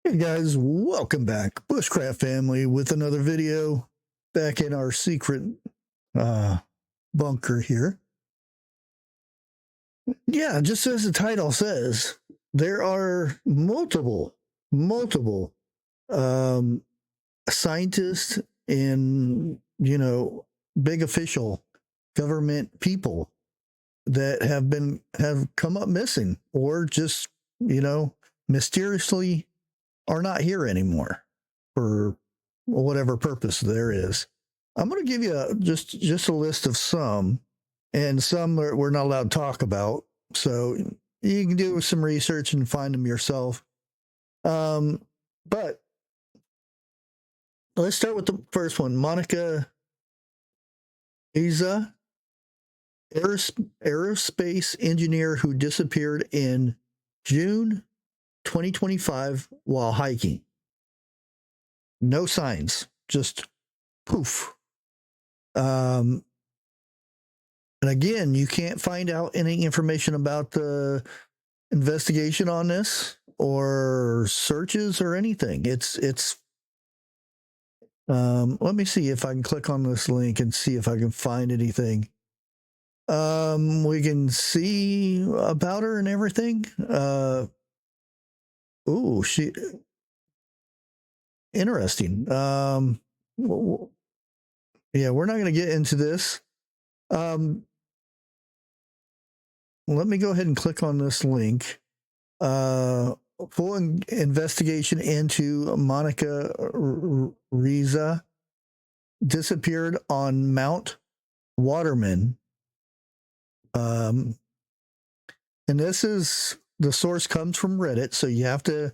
Hey guys, welcome back. Bushcraft family with another video back in our secret bunker here. Yeah, just as the title says, there are multiple scientists and, big official government people that have come up missing or just, mysteriously are not here anymore for whatever purpose there is. I'm going to give you just a list of some, and some we're not allowed to talk about. So you can do some research and find them yourself. But let's start with the first one. Monica Reza, aerospace engineer who disappeared in June 2025 while hiking. No signs, just poof. And again, you can't find out any information about the investigation on this or searches or anything. Let me see if I can click on this link and see if I can find anything. We can see about her and everything. Interesting. Yeah, we're not going to get into this. Let me go ahead and click on this link. Full investigation into Monica Reza disappeared on Mount Waterman. And this is, the source comes from Reddit, so you have to,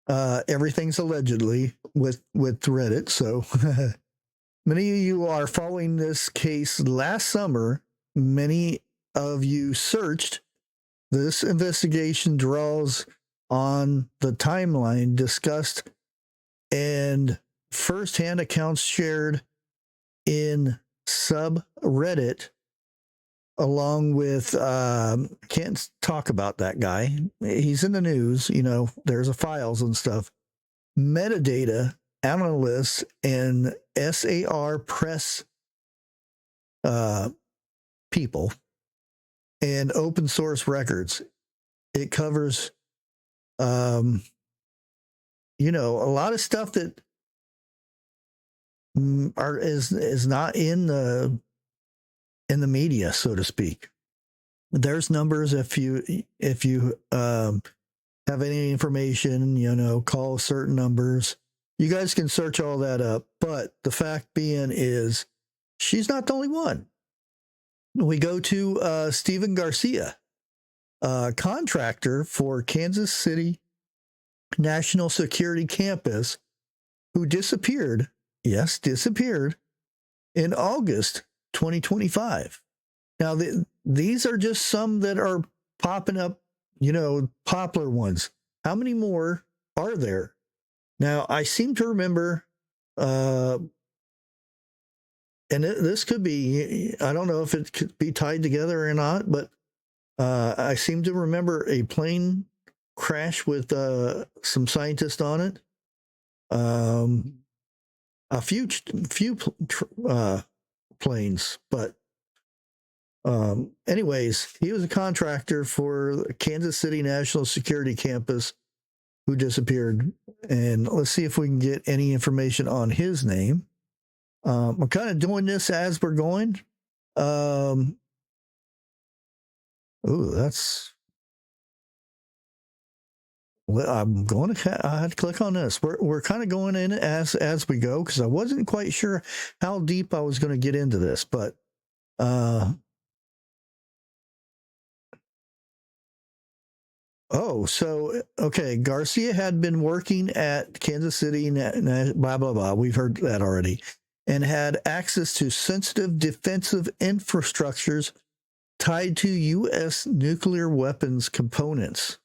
everything's allegedly with Reddit. So many of you are following this case. Last summer, many of you searched. This investigation draws on the timeline discussed and firsthand accounts shared in subreddit, along with, can't talk about that guy. He's in the news, there's a files and stuff. Metadata analysts and SAR press people and open source records. It covers, a lot of stuff that is not in the media, so to speak. There's numbers if you have any information, call certain numbers. You guys can search all that up, but the fact being is she's not the only one. We go to Stephen Garcia, contractor for Kansas City National Security Campus, who disappeared in August 2025. Now, these are just some that are popping up, popular ones. How many more are there? Now, I seem to remember, and this could be, I don't know if it could be tied together or not, but I seem to remember a plane crash with some scientists on it. A few planes, but anyways, he was a contractor for Kansas City National Security Campus who disappeared. And let's see if we can get any information on his name. I'm kind of doing this as we're going. I'm going to, I had to click on this. We're kind of going in as we go, because I wasn't quite sure how deep I was going to get into this, but okay. Garcia had been working at Kansas City, blah, blah, blah. We've heard that already. And had access to sensitive defensive infrastructures tied to U.S. nuclear weapons components.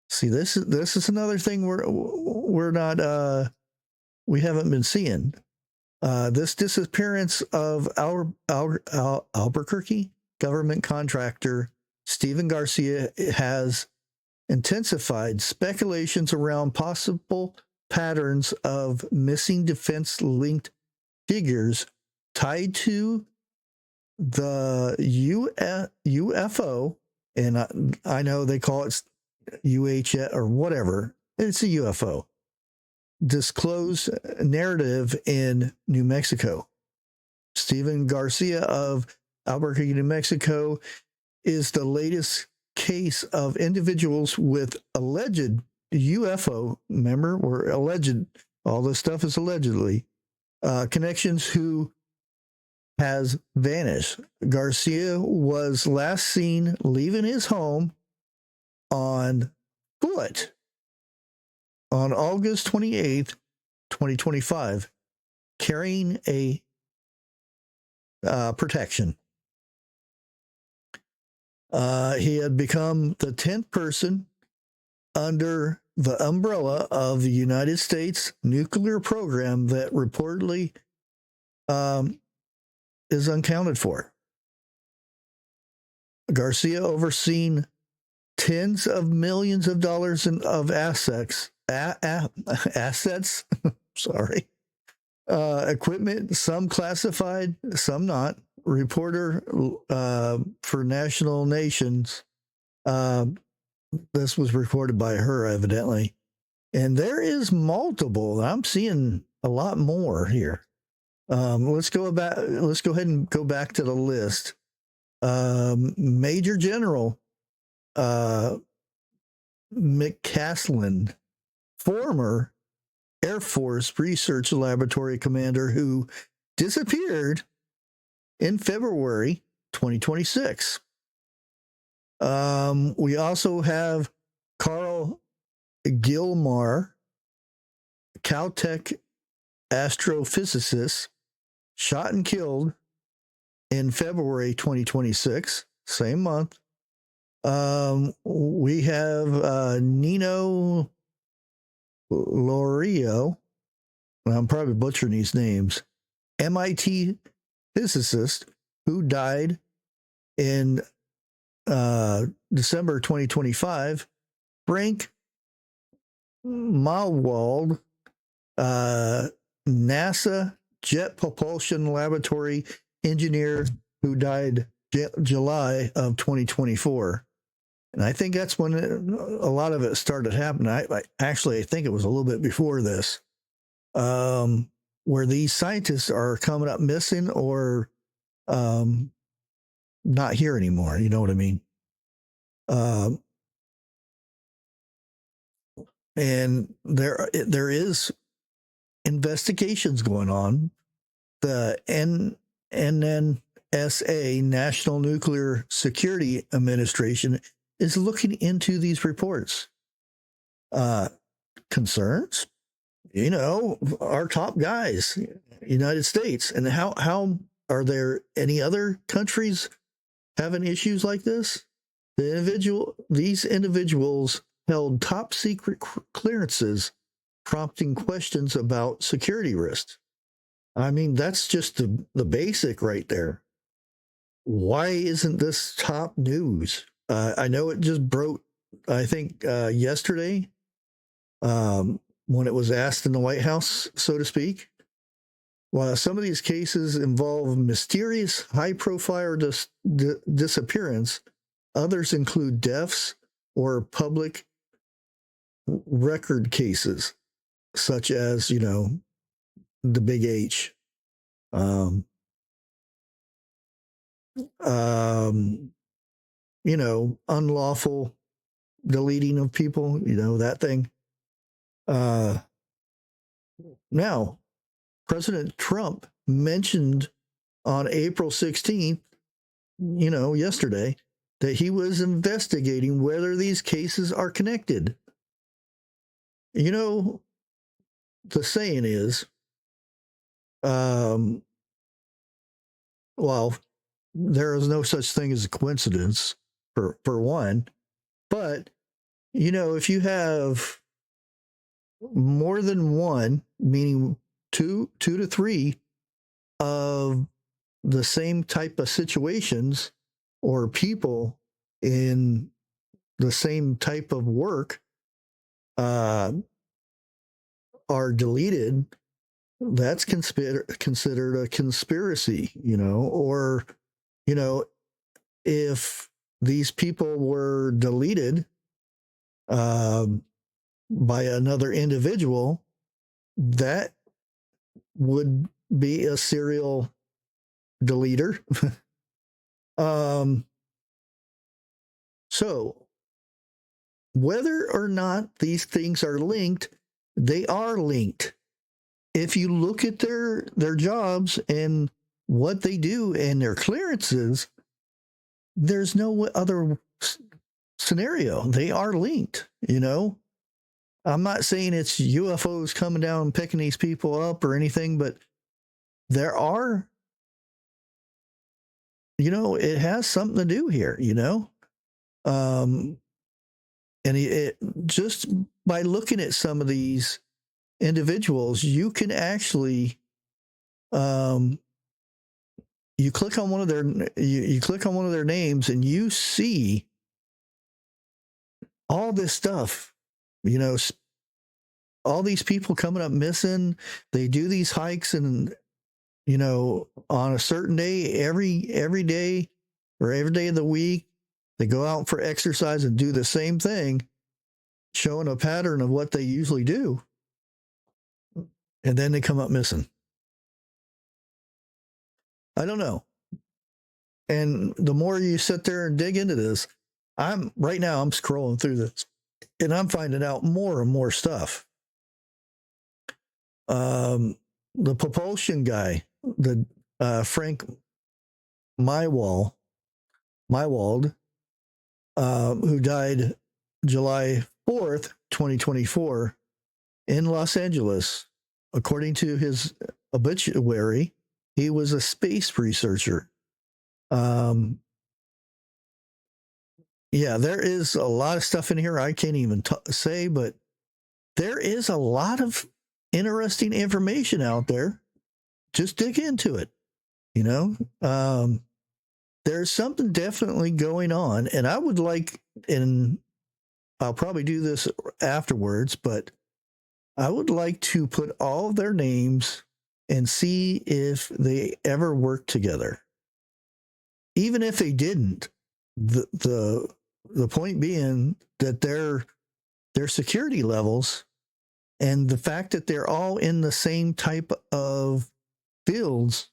See, this is another thing we're not, we haven't been seeing. This disappearance of Albuquerque government contractor Stephen Garcia has intensified speculations around possible patterns of missing defense-linked figures tied to the UFO, and I know they call it UHF or whatever. It's a UFO. Disclosed narrative in New Mexico. Stephen Garcia of Albuquerque, New Mexico, is the latest case of individuals with alleged UFO, remember, or alleged, all this stuff is allegedly, connections who has vanished. Garcia was last seen leaving his home on foot on August 28th, 2025, carrying a protection. He had become the 10th person under the umbrella of the United States nuclear program that reportedly is unaccounted for. Garcia overseen tens of millions of dollars of assets, sorry, equipment, some classified, some not. Reporter for National Nations, this was reported by her, evidently. And there is multiple. I'm seeing a lot more here. Let's go ahead and go back to the list. Major General McCasland, former Air Force Research Laboratory commander who disappeared in February 2026. We also have Carl Grillmair, Caltech astrophysicist, shot and killed in February 2026, same month. We have Nuno Loureiro, I'm probably butchering these names, MIT physicist who died in December 2025. Frank Maiwald, NASA Jet Propulsion Laboratory engineer who died July of 2024. And I think that's when a lot of it started happening. I think it was a little bit before this, where these scientists are coming up missing or not here anymore. You know what I mean? And there is investigations going on. The NNSA, National Nuclear Security Administration, is looking into these reports. Concerns? You know, our top guys, United States. And how are there any other countries having issues like this? These individuals held top secret clearances, prompting questions about security risks. I mean, that's just the basic right there. Why isn't this top news? I know it just broke, I think, yesterday, when it was asked in the White House, so to speak. While some of these cases involve mysterious, high-profile disappearance, others include deaths or public record cases, such as, you know, the Big H. You know, unlawful deleting of people, you know, that thing. Now, President Trump mentioned on April 16th, you know, yesterday, that he was investigating whether these cases are connected. You know, the saying is, well, there is no such thing as a coincidence, for one. But, you know, if you have more than one, meaning two to three of the same type of situations or people in the same type of work are deleted, that's considered a conspiracy, or, if these people were deleted by another individual, that would be a serial deleter. So whether or not these things are linked, they are linked. If you look at their jobs and what they do and their clearances, there's no other scenario. They are linked, I'm not saying it's UFOs coming down and picking these people up or anything, but there are, it has something to do here, and it just by looking at some of these individuals, you can actually, you click on one of their, you click on one of their names and you see all this stuff, all these people coming up missing. They do these hikes and, on a certain day, every day or every day of the week, they go out for exercise and do the same thing, showing a pattern of what they usually do. And then they come up missing. I don't know. And the more you sit there and dig into this, right now I'm scrolling through this and I'm finding out more and more stuff. The propulsion guy, the Frank Maiwald, who died July 4th, 2024 in Los Angeles. According to his obituary, he was a space researcher. Yeah, there is a lot of stuff in here I can't even say, but there is a lot of interesting information out there. Just dig into it, there's something definitely going on, and I would like, and I'll probably do this afterwards, but I would like to put all of their names and see if they ever worked together. Even if they didn't, the point being that their security levels and the fact that they're all in the same type of fields,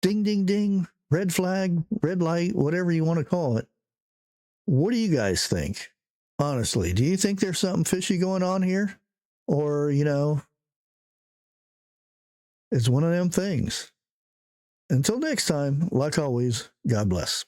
ding, ding, ding, red flag, red light, whatever you want to call it. What do you guys think? Honestly, do you think there's something fishy going on here? Or, it's one of them things. Until next time, like always, God bless.